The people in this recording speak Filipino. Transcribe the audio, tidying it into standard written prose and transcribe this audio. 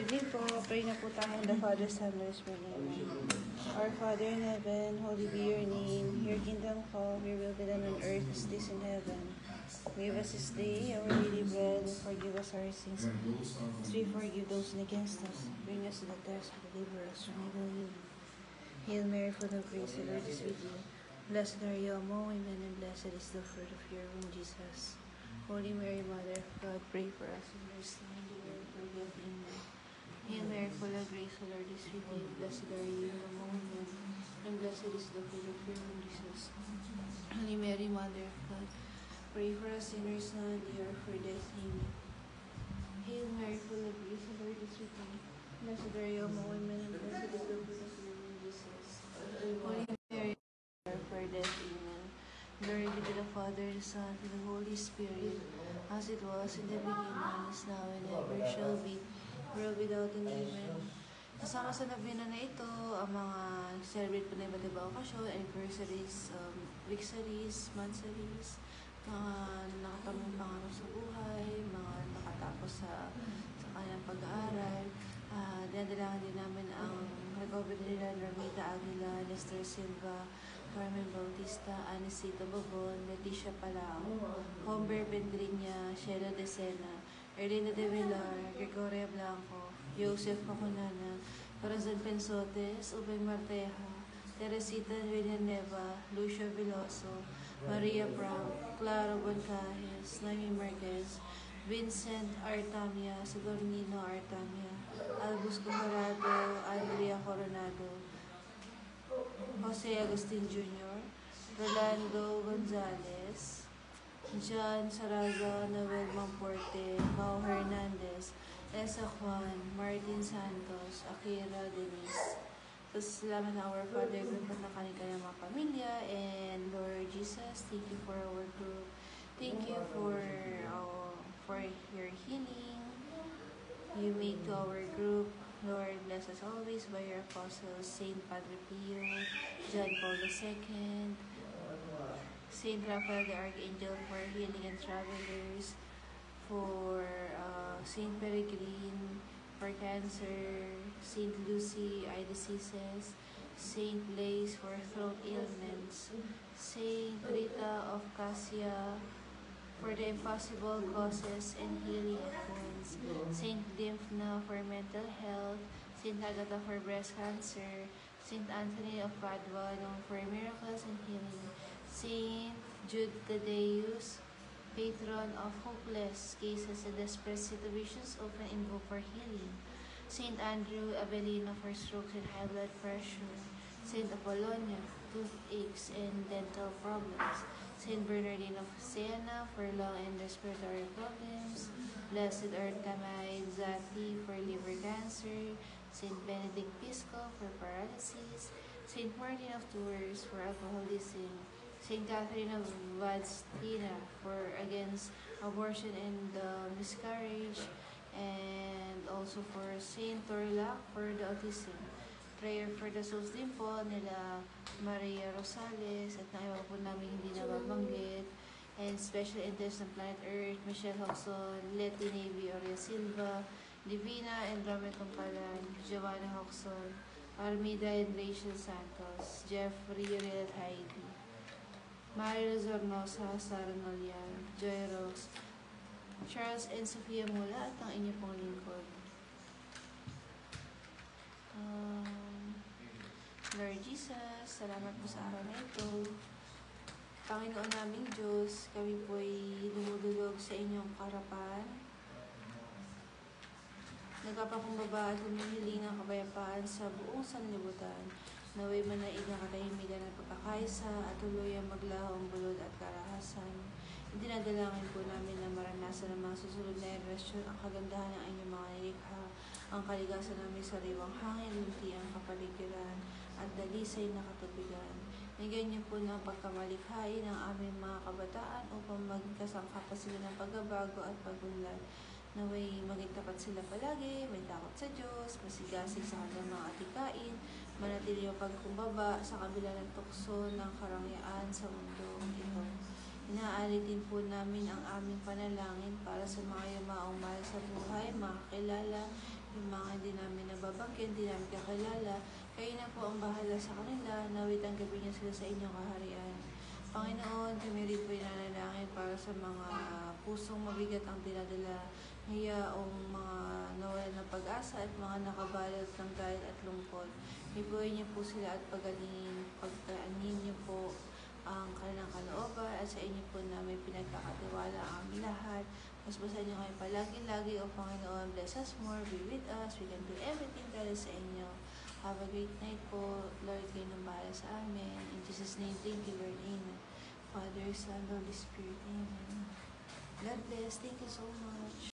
evening po. Pray na po tayo in the Father, Son, and Spirit. Amen. Our Father in heaven, holy be your name. Your kingdom come, your will be done on earth as it is in heaven. Give us this day our daily bread, and forgive us our sins, as we forgive those who sin against us. Bring us to the test, and deliver us from evil. Hail Mary, full of grace, the Lord is with you. Blessed are you among women, and blessed is the fruit of your womb, Jesus. Holy Mary, Mother of God, pray for us sinners now and at the hour of our death. Amen. Hail Mary, full of grace, the Lord is with you. Blessed are you among women, and blessed is the fruit of your womb, Jesus. Holy Mary, Mother of God, pray for us sinners now and at the hour of our death. Amen. Hail Mary, full of grace, the Lord is with you. Blessed are you among women, and blessed is the fruit of your womb, Jesus. Holy Mary, for death. Amen. Glory be to the Father, the Son, and the Holy Spirit, as it was in the beginning, is now, and ever shall be, world without end. Amen. Kasama sa nabina na ito, ang mga celebrate po na iba't ibang okasyon, anniversaries, weeksaries, monthsaries, mga nakatamong pangarap sa buhay, mga nakatapos sa kanyang pag-aaral. Dinadalagan din namin ang recovery nila, Normita Aguila, Lester Silva, Carmen Bautista, Anisita Babon, Leticia Palao, Humber Vendriña, Sheila Decena, Erlina de Villar, Gregoria Blanco, Joseph Macunana, Corazon Pensotes, Ubay Marteja, Teresita Villanueva, Lucio Veloso, Maria Pram, Clara Boncajes, Naimi Marquez, Vincent Artamia, Sigurnino Artamia, Albus Coronado, Andrea Coronado, Jose Agustin Jr., Rolando Gonzalez, John Saraga, Noel Mamporte, Mau Hernandez, Esa Juan, Martin Santos, Akira Denise. So, salamat na our Father, group at nakanikaya mga pamilya, and Lord Jesus, thank you for our group. Thank you for your healing you make to our group. Lord, bless us always by your apostles, Saint Padre Pio, John Paul II, Saint Raphael the Archangel for healing and travelers, for Saint Peregrine for cancer, Saint Lucy, eye diseases, Saint Blaise for throat ailments, Saint Rita of Cassia for the impossible causes and healing of wounds, Saint Dymphna for mental health, Saint Agatha for breast cancer, Saint Anthony of Padua known for miracles and healing, Saint Jude Thaddeus, patron of hopeless cases and desperate situations, often invoke for healing, Saint Andrew Avellino for strokes and high blood pressure, Saint Apollonia, toothaches and dental problems, Saint Bernardine of Siena for lung and respiratory problems, Blessed Artamay Zati for liver cancer, Saint Benedict Pisco for paralysis, Saint Martin of Tours for alcoholism, Saint Catherine of Vadstina for against abortion and miscarriage, and also for Saint Torlac for the autism. Prayer for the souls din po nila Maria Rosales at naiwan po namin hindi nababanggit, and special interest ng Planet Earth, Michelle Hoxon, Leti Navy Oria Silva, Divina and Romy Tumpalan, Giovanna Hoxon, Armida and Rachel Santos, Jeffrey Uriel at Heidi, Mario Zornosa, Sara Nolian, Joy Rose, Charles and Sofia Mula at ang inyo pong lingkod. Lord Jesus, salamat po sa araw na ito. Panginoon naming Diyos, kami po'y lumudulog sa inyong harapan. Nagpapakumbaba at humihiling ng kapayapaan sa buong sanlibutan. Naway manaig ng katahimikan at pagkakaisa at tuluyang maglaho ang bulod at karahasan. Dinadalangin po namin na maranasan ng mga susunod na henerasyon ang kagandahan ng inyong mga nilikha, ang kaligasan ng may sariwang hangin, lunti ang kapaligiran, at dalisay na katubigan. Nagyan niyo po ng pagkamalikhain ng aming mga kabataan upang maging kasangkap pa sila ng pagbabago at pagunlad. Naway maging tapat sila palagi, may takot sa Diyos, masigasig sa kanilang mga atikain, manatili ang pagkumbaba sa kabila ng tukso ng karangyaan sa mundong ito. Inaalitin po namin ang aming panalangin para sa mga yumaong mahal sa buhay, mga kakilala, yung mga hindi namin nababangkin, hindi namin kakilala. Kayo na po ang bahala sa kanila. Nawit ang gabi niyo sila sa inyong kaharian. Panginoon, kami rin po inanalangin para sa mga pusong mabigat ang dinadala ngayaong mga nawalan ng pag-asa at mga nakabalot ng galit at lungkot. Ibuhay niyo po sila at pagkaanin niyo po ang kanilang kalooban at sa inyo po namin pinagkakatiwala ang aming lahat. Basbasan niyo kayo palagi-lagi, O Panginoon. Bless us more, be with us. We can do everything dahil sa inyo. Have a great night po. Lord, kayo nang bahala sa amin. In Jesus' name, thank you, Lord. Amen. Father, Son, Holy Spirit. Amen. God bless. Thank you so much.